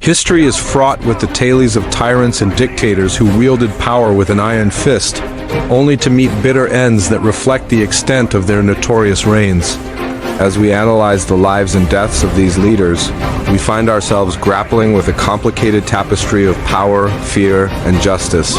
History is fraught with the tales of tyrants and dictators who wielded power with an iron fist, only to meet bitter ends that reflect the extent of their notorious reigns. As we analyze the lives and deaths of these leaders, we find ourselves grappling with a complicated tapestry of power, fear, and justice.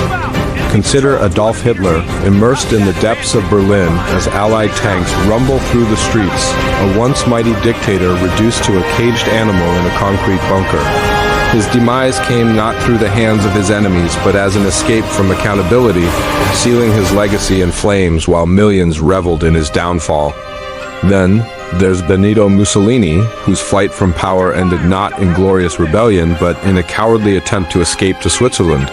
Consider Adolf Hitler, immersed in the depths of Berlin as Allied tanks rumble through the streets, a once mighty dictator reduced to a caged animal in a concrete bunker. His demise came not through the hands of his enemies, but as an escape from accountability, sealing his legacy in flames while millions reveled in his downfall. Then, there's Benito Mussolini, whose flight from power ended not in glorious rebellion, but in a cowardly attempt to escape to Switzerland.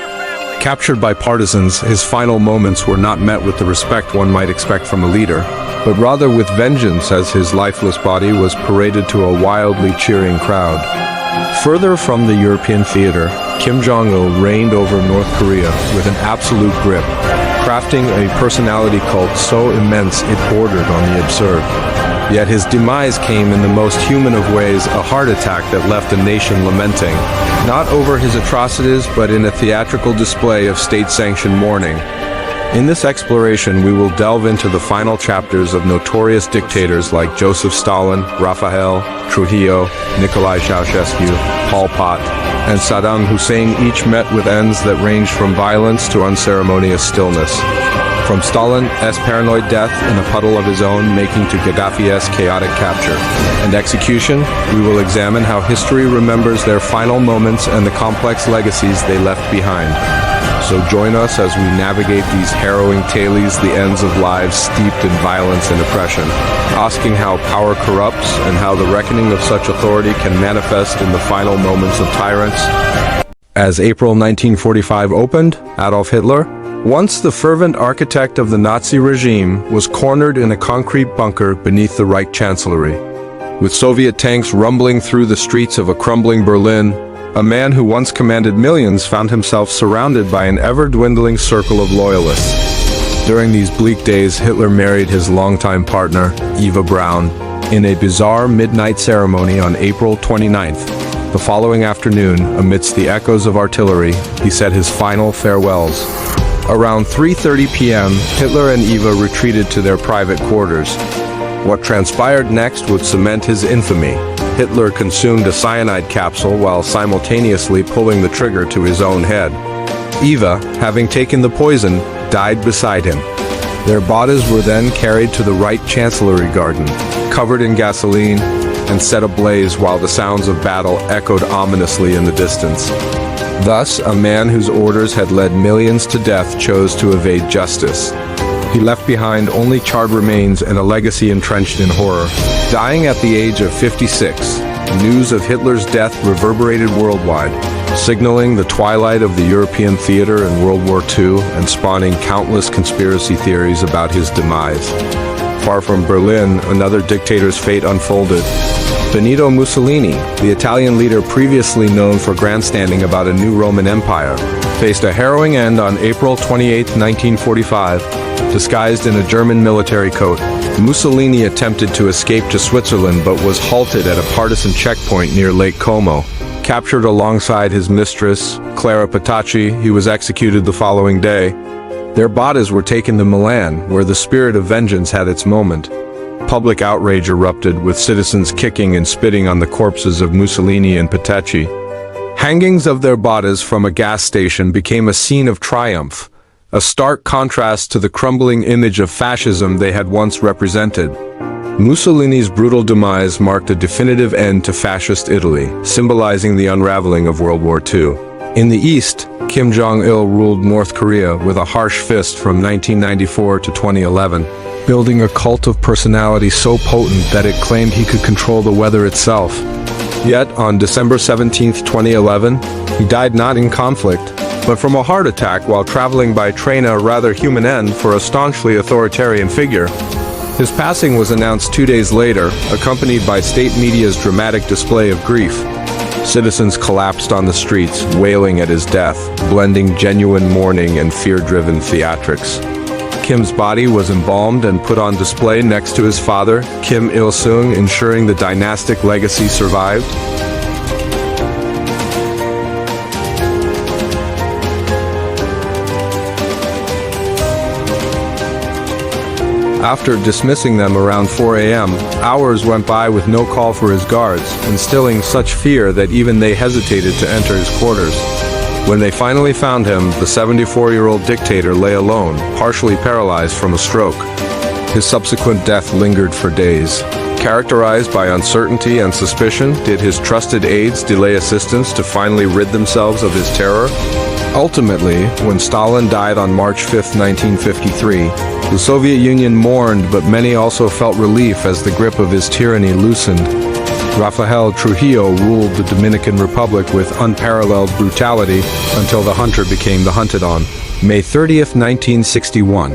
Captured by partisans, his final moments were not met with the respect one might expect from a leader, but rather with vengeance as his lifeless body was paraded to a wildly cheering crowd. Further from the European theater, Kim Jong-il reigned over North Korea with an absolute grip, crafting a personality cult so immense it bordered on the absurd. Yet his demise came in the most human of ways, a heart attack that left a nation lamenting, not over his atrocities, but in a theatrical display of state-sanctioned mourning. In this exploration, we will delve into the final chapters of notorious dictators like Joseph Stalin, Rafael, Trujillo, Nicolae Ceausescu, Pol Pot, and Saddam Hussein, each met with ends that ranged from violence to unceremonious stillness. From Stalin's paranoid death in a puddle of his own, making to Gaddafi's chaotic capture and execution, we will examine how history remembers their final moments and the complex legacies they left behind. So join us as we navigate these harrowing tales, the ends of lives steeped in violence and oppression, asking how power corrupts and how the reckoning of such authority can manifest in the final moments of tyrants. As April 1945 opened, Adolf Hitler, once the fervent architect of the Nazi regime, was cornered in a concrete bunker beneath the Reich Chancellery. With Soviet tanks rumbling through the streets of a crumbling Berlin, a man who once commanded millions found himself surrounded by an ever-dwindling circle of loyalists. During these bleak days, Hitler married his longtime partner, Eva Braun, in a bizarre midnight ceremony on April 29th. The following afternoon, amidst the echoes of artillery, he said his final farewells. Around 3:30 p.m., Hitler and Eva retreated to their private quarters. What transpired next would cement his infamy. Hitler consumed a cyanide capsule while simultaneously pulling the trigger to his own head. Eva, having taken the poison, died beside him. Their bodies were then carried to the Reich Chancellery Garden, covered in gasoline, and set ablaze while the sounds of battle echoed ominously in the distance. Thus, a man whose orders had led millions to death chose to evade justice. He left behind only charred remains and a legacy entrenched in horror. Dying at the age of 56, news of Hitler's death reverberated worldwide, signaling the twilight of the European theater in World War II and spawning countless conspiracy theories about his demise. Far from Berlin, another dictator's fate unfolded. Benito Mussolini, the Italian leader previously known for grandstanding about a new Roman Empire, faced a harrowing end on April 28, 1945. Disguised in a German military coat, Mussolini attempted to escape to Switzerland but was halted at a partisan checkpoint near Lake Como. Captured alongside his mistress, Clara Petacci, he was executed the following day. Their bodies were taken to Milan, where the spirit of vengeance had its moment. Public outrage erupted, with citizens kicking and spitting on the corpses of Mussolini and Petacci. Hangings of their bodies from a gas station became a scene of triumph, a stark contrast to the crumbling image of fascism they had once represented. Mussolini's brutal demise marked a definitive end to fascist Italy, symbolizing the unraveling of World War II. In the East, Kim Jong-il ruled North Korea with a harsh fist from 1994 to 2011, building a cult of personality so potent that it claimed he could control the weather itself. Yet, on December 17, 2011, he died not in conflict, but from a heart attack while traveling by train, a rather human end for a staunchly authoritarian figure. His passing was announced 2 days later, accompanied by state media's dramatic display of grief. Citizens collapsed on the streets, wailing at his death, blending genuine mourning and fear-driven theatrics. Kim's body was embalmed and put on display next to his father, Kim Il-sung, ensuring the dynastic legacy survived. After dismissing them around 4 a.m., hours went by with no call for his guards, instilling such fear that even they hesitated to enter his quarters. When they finally found him, the 74-year-old dictator lay alone, partially paralyzed from a stroke. His subsequent death lingered for days. Characterized by uncertainty and suspicion, did his trusted aides delay assistance to finally rid themselves of his terror? Ultimately, when Stalin died on March 5, 1953, the Soviet Union mourned, but many also felt relief as the grip of his tyranny loosened. Rafael Trujillo ruled the Dominican Republic with unparalleled brutality until the hunter became the hunted on. May 30, 1961.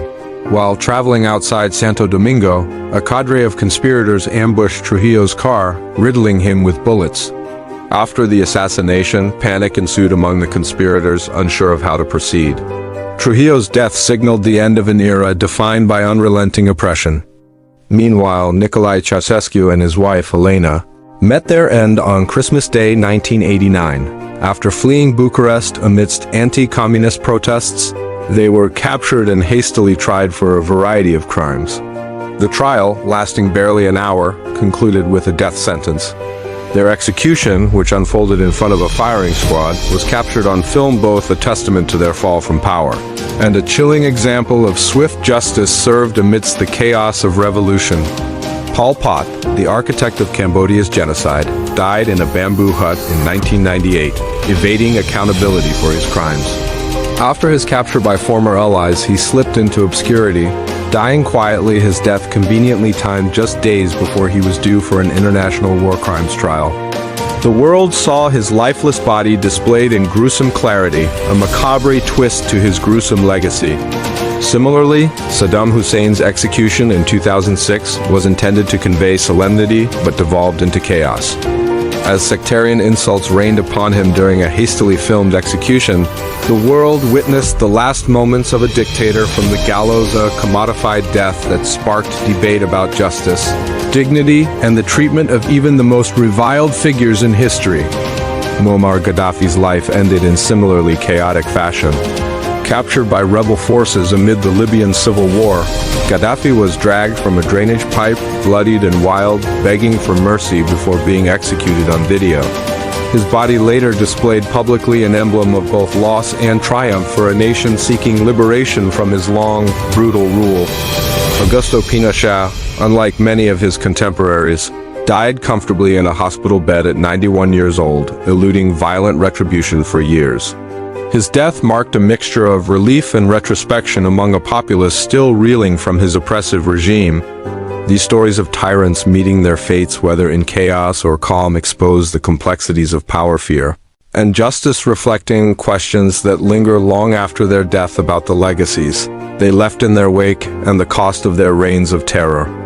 While traveling outside Santo Domingo, a cadre of conspirators ambushed Trujillo's car, riddling him with bullets. After the assassination, panic ensued among the conspirators, unsure of how to proceed. Trujillo's death signaled the end of an era defined by unrelenting oppression. Meanwhile, Nicolae Ceausescu and his wife, Elena, met their end on Christmas Day 1989. After fleeing Bucharest amidst anti-communist protests, they were captured and hastily tried for a variety of crimes. The trial, lasting barely an hour, concluded with a death sentence. Their execution, which unfolded in front of a firing squad, was captured on film, both a testament to their fall from power and a chilling example of swift justice served amidst the chaos of revolution. Pol Pot, the architect of Cambodia's genocide, died in a bamboo hut in 1998, evading accountability for his crimes. After his capture by former allies, he slipped into obscurity, dying quietly, his death conveniently timed just days before he was due for an international war crimes trial. The world saw his lifeless body displayed in gruesome clarity, a macabre twist to his gruesome legacy. Similarly, Saddam Hussein's execution in 2006 was intended to convey solemnity but devolved into chaos. As sectarian insults rained upon him during a hastily filmed execution, the world witnessed the last moments of a dictator from the gallows, a commodified death that sparked debate about justice, dignity, and the treatment of even the most reviled figures in history. Muammar Gaddafi's life ended in similarly chaotic fashion. Captured by rebel forces amid the Libyan civil war, Gaddafi was dragged from a drainage pipe, bloodied and wild, begging for mercy before being executed on video. His body later displayed publicly, an emblem of both loss and triumph for a nation seeking liberation from his long, brutal rule. Augusto Pinochet, unlike many of his contemporaries, died comfortably in a hospital bed at 91 years old, eluding violent retribution for years. His death marked a mixture of relief and retrospection among a populace still reeling from his oppressive regime. These stories of tyrants meeting their fates, whether in chaos or calm, expose the complexities of power fear and justice, reflecting questions that linger long after their death about the legacies they left in their wake and the cost of their reigns of terror.